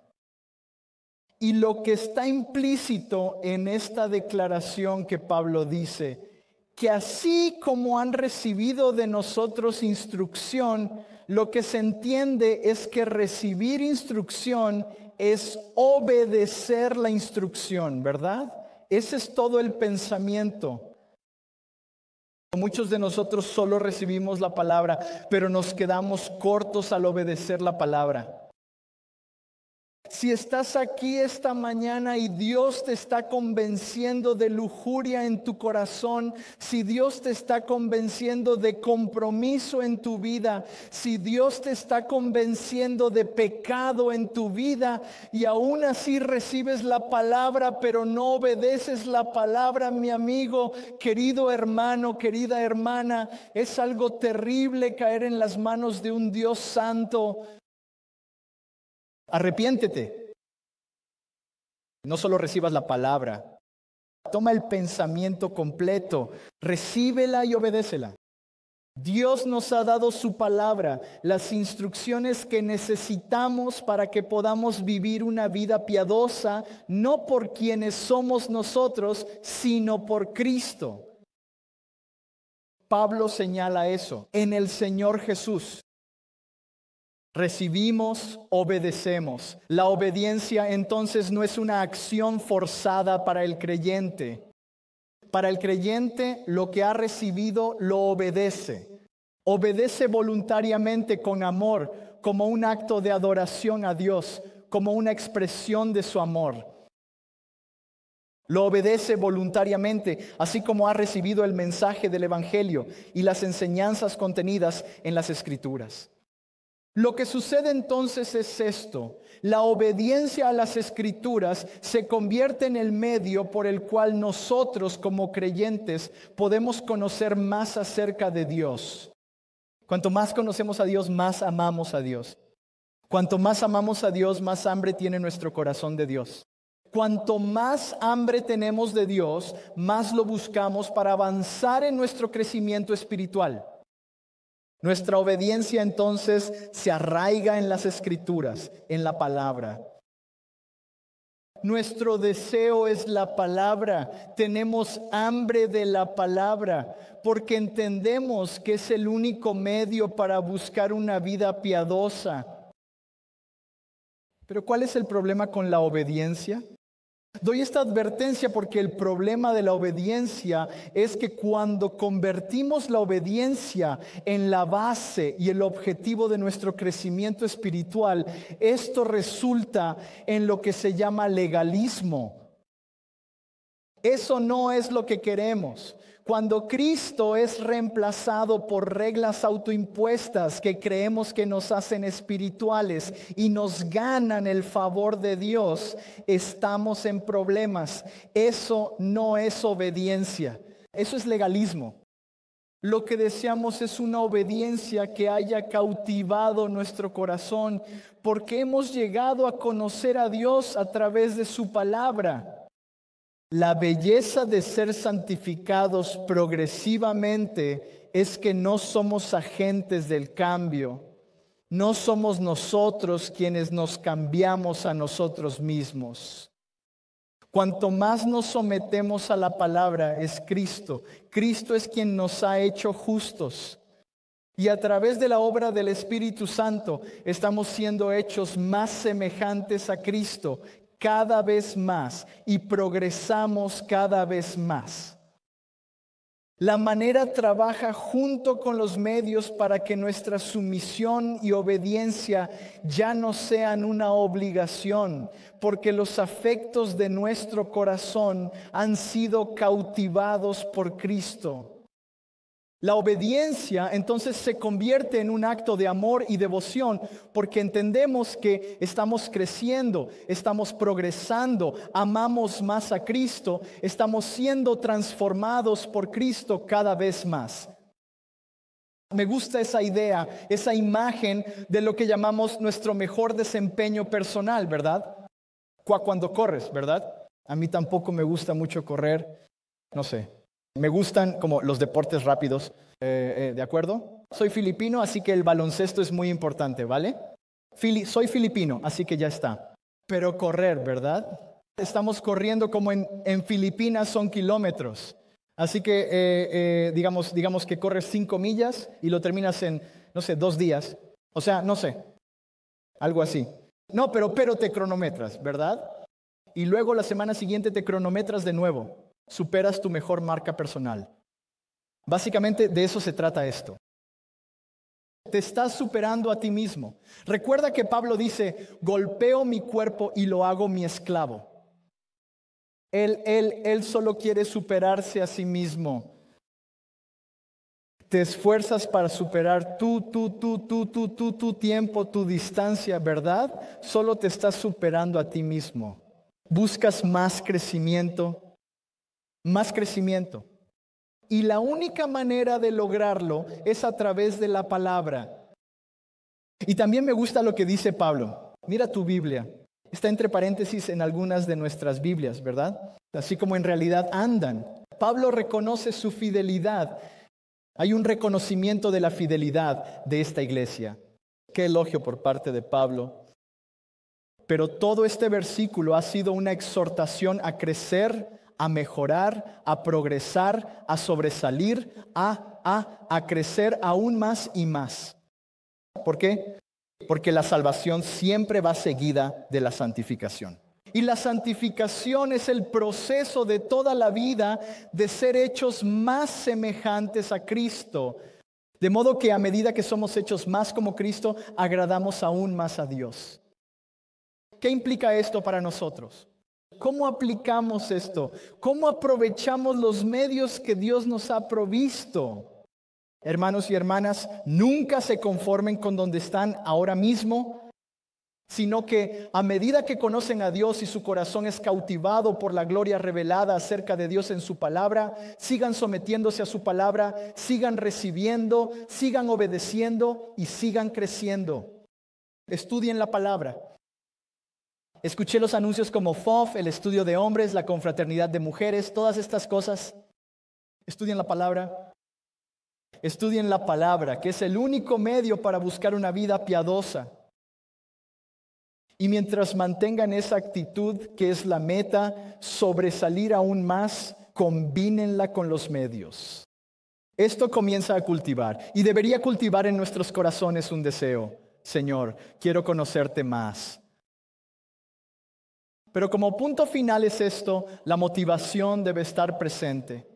Y lo que está implícito en esta declaración que Pablo dice, que así como han recibido de nosotros instrucción, lo que se entiende es que recibir instrucción es obedecer la instrucción, ¿verdad? Ese es todo el pensamiento. Muchos de nosotros solo recibimos la palabra, pero nos quedamos cortos al obedecer la palabra. Si estás aquí esta mañana y Dios te está convenciendo de lujuria en tu corazón, si Dios te está convenciendo de compromiso en tu vida, si Dios te está convenciendo de pecado en tu vida y aún así recibes la palabra pero no obedeces la palabra, mi amigo, querido hermano, querida hermana, es algo terrible caer en las manos de un Dios santo. Arrepiéntete. No solo recibas la palabra. Toma el pensamiento completo. Recíbela y obedécela. Dios nos ha dado su palabra, las instrucciones que necesitamos para que podamos vivir una vida piadosa, no por quienes somos nosotros, sino por Cristo. Pablo señala eso en el Señor Jesús. Recibimos, obedecemos. La obediencia entonces no es una acción forzada para el creyente. Para el creyente, lo que ha recibido lo obedece. Obedece voluntariamente con amor, como un acto de adoración a Dios, como una expresión de su amor. Lo obedece voluntariamente, así como ha recibido el mensaje del Evangelio y las enseñanzas contenidas en las Escrituras. Lo que sucede entonces es esto: la obediencia a las Escrituras se convierte en el medio por el cual nosotros como creyentes podemos conocer más acerca de Dios. Cuanto más conocemos a Dios, más amamos a Dios. Cuanto más amamos a Dios, más hambre tiene nuestro corazón de Dios. Cuanto más hambre tenemos de Dios, más lo buscamos para avanzar en nuestro crecimiento espiritual. Nuestra obediencia entonces se arraiga en las Escrituras, en la palabra. Nuestro deseo es la palabra. Tenemos hambre de la palabra porque entendemos que es el único medio para buscar una vida piadosa. Pero ¿cuál es el problema con la obediencia? Doy esta advertencia porque el problema de la obediencia es que cuando convertimos la obediencia en la base y el objetivo de nuestro crecimiento espiritual, esto resulta en lo que se llama legalismo. Eso no es lo que queremos. Cuando Cristo es reemplazado por reglas autoimpuestas que creemos que nos hacen espirituales y nos ganan el favor de Dios, estamos en problemas. Eso no es obediencia, eso es legalismo. Lo que deseamos es una obediencia que haya cautivado nuestro corazón, porque hemos llegado a conocer a Dios a través de su palabra. La belleza de ser santificados progresivamente es que no somos agentes del cambio. No somos nosotros quienes nos cambiamos a nosotros mismos. Cuanto más nos sometemos a la palabra es Cristo. Cristo es quien nos ha hecho justos. Y a través de la obra del Espíritu Santo estamos siendo hechos más semejantes a Cristo cada vez más y progresamos cada vez más. La manera trabaja junto con los medios para que nuestra sumisión y obediencia ya no sean una obligación, porque los afectos de nuestro corazón han sido cautivados por Cristo. La obediencia entonces se convierte en un acto de amor y devoción porque entendemos que estamos creciendo, estamos progresando, amamos más a Cristo, estamos siendo transformados por Cristo cada vez más. Me gusta esa idea, esa imagen de lo que llamamos nuestro mejor desempeño personal, ¿verdad? Cuando corres, ¿verdad? A mí tampoco me gusta mucho correr, no sé. Me gustan como los deportes rápidos, ¿de acuerdo? Soy filipino, así que el baloncesto es muy importante, ¿vale? Soy filipino, así que ya está. Pero correr, ¿verdad? Estamos corriendo como en Filipinas son kilómetros. Así que digamos que corres 5 millas y lo terminas en, no sé, 2 días. O sea, no sé, algo así. No, pero te cronometras, ¿verdad? Y luego la semana siguiente te cronometras de nuevo. Superas tu mejor marca personal. Básicamente de eso se trata esto. Te estás superando a ti mismo. Recuerda que Pablo dice, golpeo mi cuerpo y lo hago mi esclavo. Él solo quiere superarse a sí mismo. Te esfuerzas para superar tu tiempo, tu distancia, ¿verdad? Solo te estás superando a ti mismo. Buscas más crecimiento. Más crecimiento. Y la única manera de lograrlo es a través de la palabra. Y también me gusta lo que dice Pablo. Mira tu Biblia. Está entre paréntesis en algunas de nuestras Biblias, ¿verdad? Así como en realidad andan. Pablo reconoce su fidelidad. Hay un reconocimiento de la fidelidad de esta iglesia. Qué elogio por parte de Pablo. Pero todo este versículo ha sido una exhortación a crecer, a mejorar, a progresar, a sobresalir, a crecer aún más y más. ¿Por qué? Porque la salvación siempre va seguida de la santificación. Y la santificación es el proceso de toda la vida de ser hechos más semejantes a Cristo. De modo que a medida que somos hechos más como Cristo, agradamos aún más a Dios. ¿Qué implica esto para nosotros? ¿Cómo aplicamos esto? ¿Cómo aprovechamos los medios que Dios nos ha provisto? Hermanos y hermanas, nunca se conformen con donde están ahora mismo, sino que a medida que conocen a Dios y su corazón es cautivado por la gloria revelada acerca de Dios en su palabra, sigan sometiéndose a su palabra, sigan recibiendo, sigan obedeciendo y sigan creciendo. Estudien la palabra. Escuché los anuncios como FOF, el estudio de hombres, la confraternidad de mujeres, todas estas cosas. Estudien la palabra. Estudien la palabra, que es el único medio para buscar una vida piadosa. Y mientras mantengan esa actitud, que es la meta, sobresalir aún más, combínenla con los medios. Esto comienza a cultivar y debería cultivar en nuestros corazones un deseo. Señor, quiero conocerte más. Pero como punto final es esto, la motivación debe estar presente.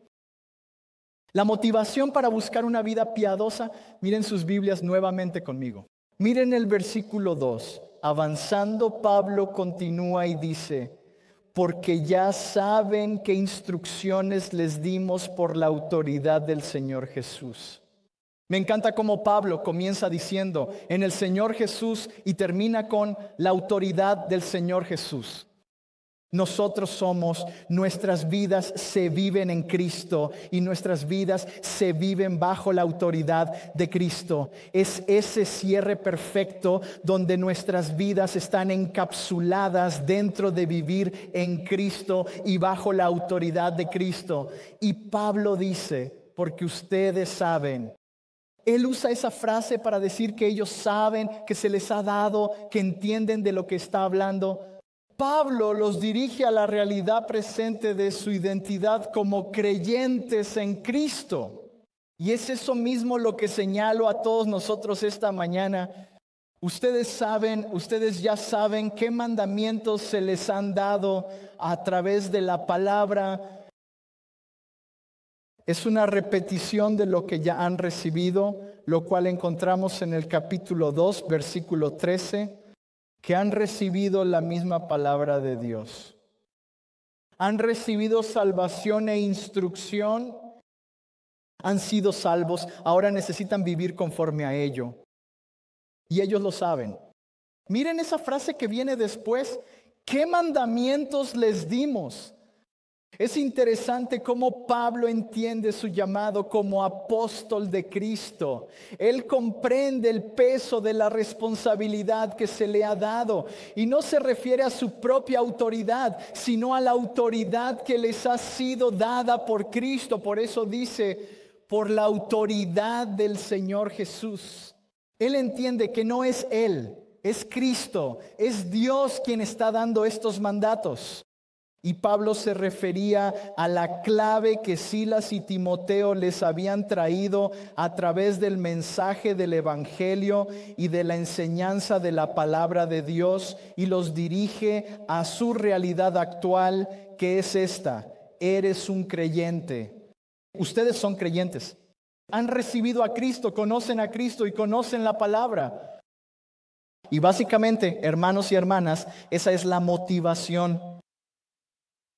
La motivación para buscar una vida piadosa, miren sus Biblias nuevamente conmigo. Miren el versículo 2. Avanzando, Pablo continúa y dice, porque ya saben qué instrucciones les dimos por la autoridad del Señor Jesús. Me encanta cómo Pablo comienza diciendo en el Señor Jesús y termina con la autoridad del Señor Jesús. Nosotros somos, nuestras vidas se viven en Cristo y nuestras vidas se viven bajo la autoridad de Cristo. Es ese cierre perfecto donde nuestras vidas están encapsuladas dentro de vivir en Cristo y bajo la autoridad de Cristo. Y Pablo dice, porque ustedes saben. Él usa esa frase para decir que ellos saben, que se les ha dado, que entienden de lo que está hablando. Pablo los dirige a la realidad presente de su identidad como creyentes en Cristo. Y es eso mismo lo que señalo a todos nosotros esta mañana. Ustedes ya saben qué mandamientos se les han dado a través de la palabra. Es una repetición de lo que ya han recibido, lo cual encontramos en el capítulo 2, versículo 13. Que han recibido la misma palabra de Dios. Han recibido salvación e instrucción. Han sido salvos. Ahora necesitan vivir conforme a ello. Y ellos lo saben. Miren esa frase que viene después. ¿Qué mandamientos les dimos? Es interesante cómo Pablo entiende su llamado como apóstol de Cristo. Él comprende el peso de la responsabilidad que se le ha dado y no se refiere a su propia autoridad, sino a la autoridad que les ha sido dada por Cristo. Por eso dice, por la autoridad del Señor Jesús. Él entiende que no es Él, es Cristo, es Dios quien está dando estos mandatos. Y Pablo se refería a la clave que Silas y Timoteo les habían traído a través del mensaje del Evangelio y de la enseñanza de la palabra de Dios y los dirige a su realidad actual, que es esta: eres un creyente. Ustedes son creyentes. Han recibido a Cristo, conocen a Cristo y conocen la palabra. Y básicamente, hermanos y hermanas, esa es la motivación.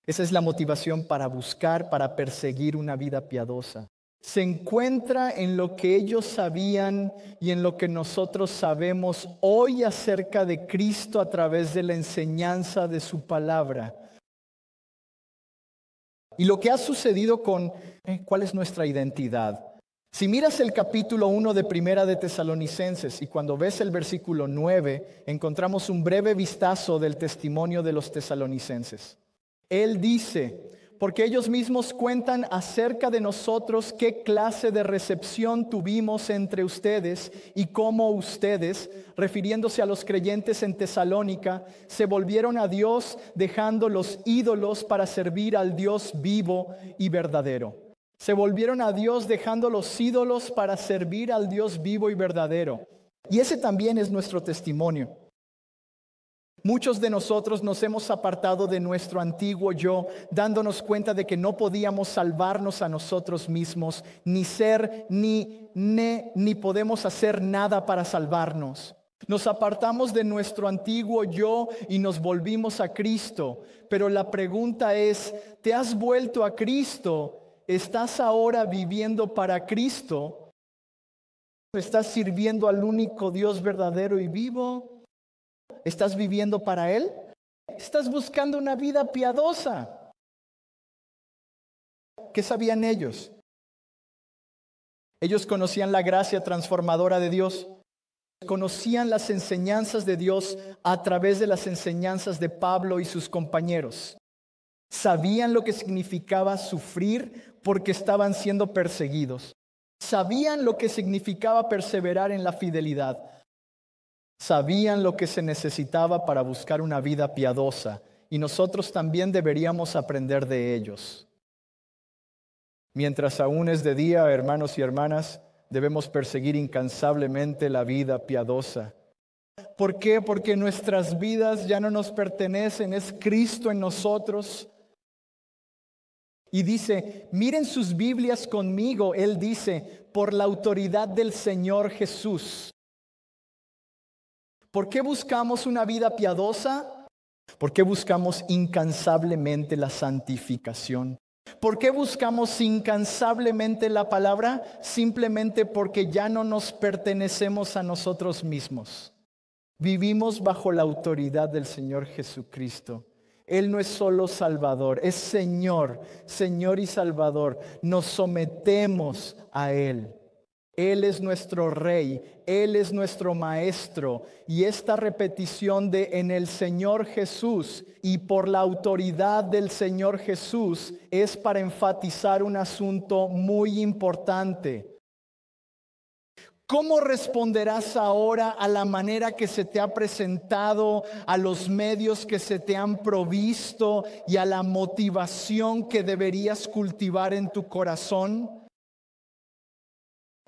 Esa es la motivación para buscar, para perseguir una vida piadosa. Se encuentra en lo que ellos sabían y en lo que nosotros sabemos hoy acerca de Cristo a través de la enseñanza de su palabra. Y lo que ha sucedido con ¿cuál es nuestra identidad? Si miras el capítulo 1 de Primera de Tesalonicenses y cuando ves el versículo 9, encontramos un breve vistazo del testimonio de los tesalonicenses. Él dice, porque ellos mismos cuentan acerca de nosotros qué clase de recepción tuvimos entre ustedes y cómo ustedes, refiriéndose a los creyentes en Tesalónica, se volvieron a Dios dejando los ídolos para servir al Dios vivo y verdadero. Se volvieron a Dios dejando los ídolos para servir al Dios vivo y verdadero. Y ese también es nuestro testimonio. Muchos de nosotros nos hemos apartado de nuestro antiguo yo, dándonos cuenta de que no podíamos salvarnos a nosotros mismos, ni podemos hacer nada para salvarnos. Nos apartamos de nuestro antiguo yo y nos volvimos a Cristo. Pero la pregunta es, ¿te has vuelto a Cristo? ¿Estás ahora viviendo para Cristo? ¿Estás sirviendo al único Dios verdadero y vivo? ¿Estás viviendo para Él? ¿Estás buscando una vida piadosa? ¿Qué sabían ellos? Ellos conocían la gracia transformadora de Dios. Conocían las enseñanzas de Dios a través de las enseñanzas de Pablo y sus compañeros. Sabían lo que significaba sufrir porque estaban siendo perseguidos. Sabían lo que significaba perseverar en la fidelidad. Sabían lo que se necesitaba para buscar una vida piadosa. Y nosotros también deberíamos aprender de ellos. Mientras aún es de día, hermanos y hermanas, debemos perseguir incansablemente la vida piadosa. ¿Por qué? Porque nuestras vidas ya no nos pertenecen, es Cristo en nosotros. Y dice, miren sus Biblias conmigo, Él dice, por la autoridad del Señor Jesús. ¿Por qué buscamos una vida piadosa? ¿Por qué buscamos incansablemente la santificación? ¿Por qué buscamos incansablemente la palabra? Simplemente porque ya no nos pertenecemos a nosotros mismos. Vivimos bajo la autoridad del Señor Jesucristo. Él no es solo Salvador, es Señor, Señor y Salvador. Nos sometemos a Él. Él es nuestro Rey, Él es nuestro Maestro. Y esta repetición de en el Señor Jesús y por la autoridad del Señor Jesús es para enfatizar un asunto muy importante. ¿Cómo responderás ahora a la manera que se te ha presentado, a los medios que se te han provisto y a la motivación que deberías cultivar en tu corazón?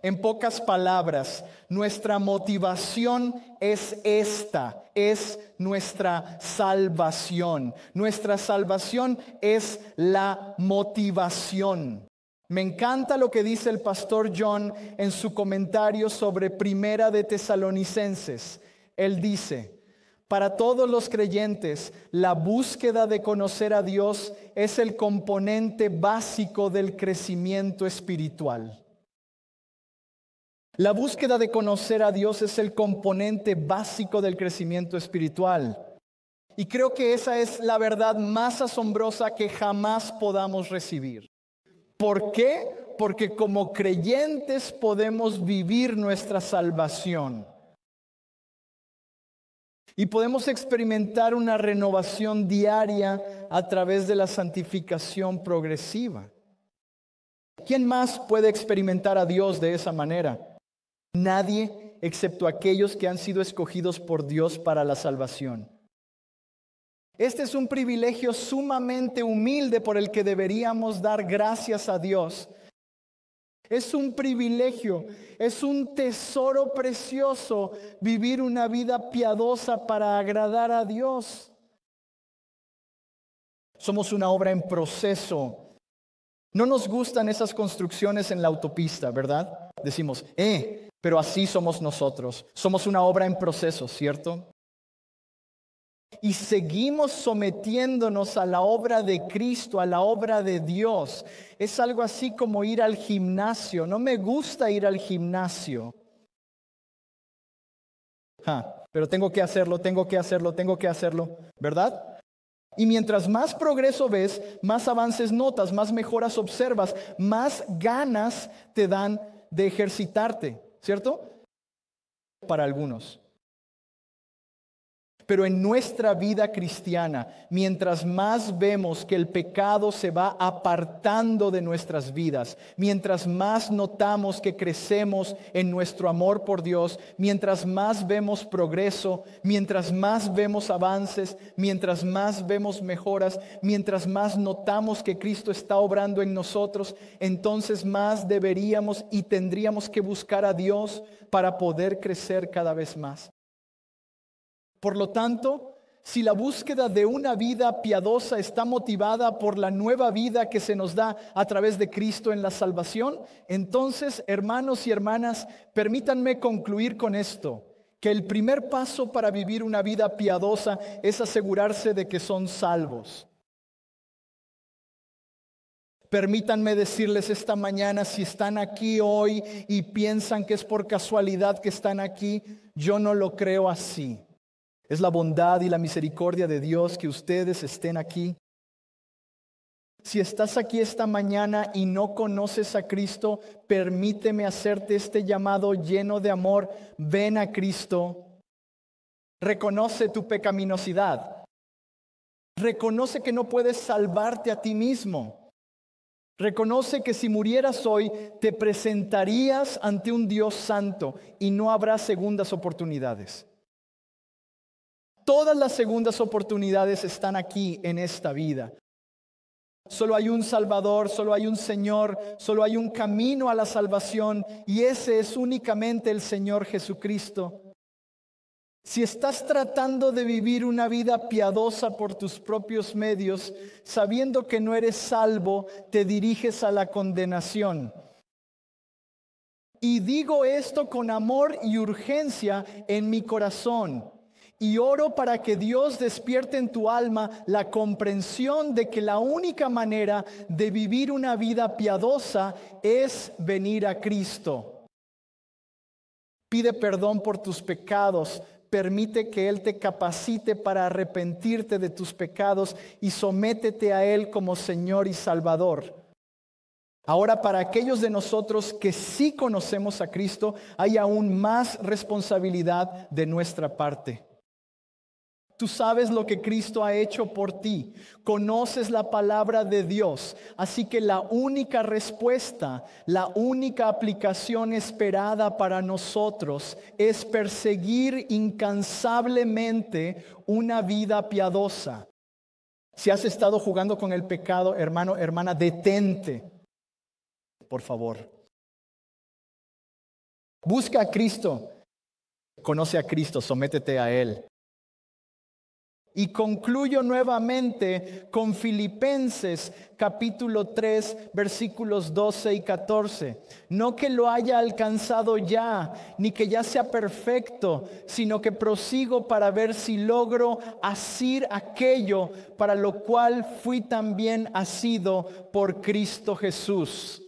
En pocas palabras, nuestra motivación es esta, es nuestra salvación. Nuestra salvación es la motivación. Me encanta lo que dice el pastor John en su comentario sobre Primera de Tesalonicenses. Él dice, para todos los creyentes, la búsqueda de conocer a Dios es el componente básico del crecimiento espiritual. La búsqueda de conocer a Dios es el componente básico del crecimiento espiritual. Y creo que esa es la verdad más asombrosa que jamás podamos recibir. ¿Por qué? Porque como creyentes podemos vivir nuestra salvación. Y podemos experimentar una renovación diaria a través de la santificación progresiva. ¿Quién más puede experimentar a Dios de esa manera? Nadie excepto aquellos que han sido escogidos por Dios para la salvación. Este es un privilegio sumamente humilde por el que deberíamos dar gracias a Dios. Es un privilegio, es un tesoro precioso vivir una vida piadosa para agradar a Dios. Somos una obra en proceso. No nos gustan esas construcciones en la autopista, ¿verdad? Decimos, pero así somos nosotros. Somos una obra en proceso, ¿cierto? Y seguimos sometiéndonos a la obra de Cristo, a la obra de Dios. Es algo así como ir al gimnasio. No me gusta ir al gimnasio. Pero tengo que hacerlo, ¿verdad? Y mientras más progreso ves, más avances notas, más mejoras observas, más ganas te dan de ejercitarte, ¿cierto? Para algunos. Pero en nuestra vida cristiana, mientras más vemos que el pecado se va apartando de nuestras vidas, mientras más notamos que crecemos en nuestro amor por Dios, mientras más vemos progreso, mientras más vemos avances, mientras más vemos mejoras, mientras más notamos que Cristo está obrando en nosotros, entonces más deberíamos y tendríamos que buscar a Dios para poder crecer cada vez más. Por lo tanto, si la búsqueda de una vida piadosa está motivada por la nueva vida que se nos da a través de Cristo en la salvación, entonces, hermanos y hermanas, permítanme concluir con esto. que el primer paso para vivir una vida piadosa es asegurarse de que son salvos. Permítanme decirles esta mañana, si están aquí hoy y piensan que es por casualidad que están aquí, yo no lo creo así. Es la bondad y la misericordia de Dios que ustedes estén aquí. Si estás aquí esta mañana y no conoces a Cristo, permíteme hacerte este llamado lleno de amor. Ven a Cristo. Reconoce tu pecaminosidad. Reconoce que no puedes salvarte a ti mismo. Reconoce que si murieras hoy, te presentarías ante un Dios santo y no habrá segundas oportunidades. Todas las segundas oportunidades están aquí en esta vida. Solo hay un Salvador, solo hay un Señor, solo hay un camino a la salvación y ese es únicamente el Señor Jesucristo. Si estás tratando de vivir una vida piadosa por tus propios medios, sabiendo que no eres salvo, te diriges a la condenación. Y digo esto con amor y urgencia en mi corazón. Y oro para que Dios despierte en tu alma la comprensión de que la única manera de vivir una vida piadosa es venir a Cristo. Pide perdón por tus pecados. Permite que Él te capacite para arrepentirte de tus pecados y sométete a Él como Señor y Salvador. Ahora, para aquellos de nosotros que sí conocemos a Cristo, hay aún más responsabilidad de nuestra parte. Tú sabes lo que Cristo ha hecho por ti. Conoces la palabra de Dios. Así que la única respuesta, la única aplicación esperada para nosotros es perseguir incansablemente una vida piadosa. Si has estado jugando con el pecado, hermano, hermana, detente, por favor. Busca a Cristo. Conoce a Cristo, sométete a Él. Y concluyo nuevamente con Filipenses capítulo 3, versículos 12 y 14. No que lo haya alcanzado ya, ni que ya sea perfecto, sino que prosigo para ver si logro asir aquello para lo cual fui también asido por Cristo Jesús.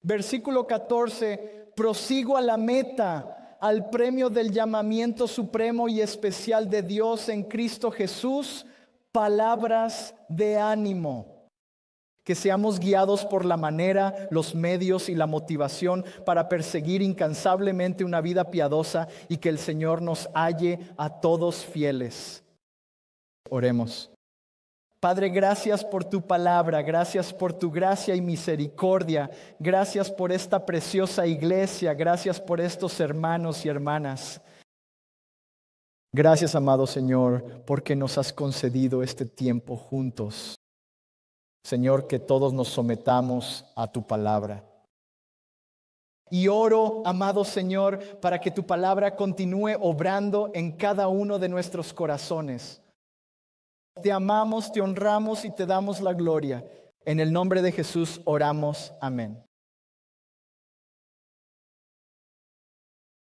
Versículo 14, prosigo a la meta, al premio del llamamiento supremo y especial de Dios en Cristo Jesús. Palabras de ánimo. Que seamos guiados por la manera, los medios y la motivación para perseguir incansablemente una vida piadosa y que el Señor nos halle a todos fieles. Oremos. Padre, gracias por tu palabra, gracias por tu gracia y misericordia, gracias por esta preciosa iglesia, gracias por estos hermanos y hermanas. Gracias, amado Señor, porque nos has concedido este tiempo juntos. Señor, que todos nos sometamos a tu palabra. Y oro, amado Señor, para que tu palabra continúe obrando en cada uno de nuestros corazones. Te amamos, te honramos y te damos la gloria. En el nombre de Jesús oramos. Amén.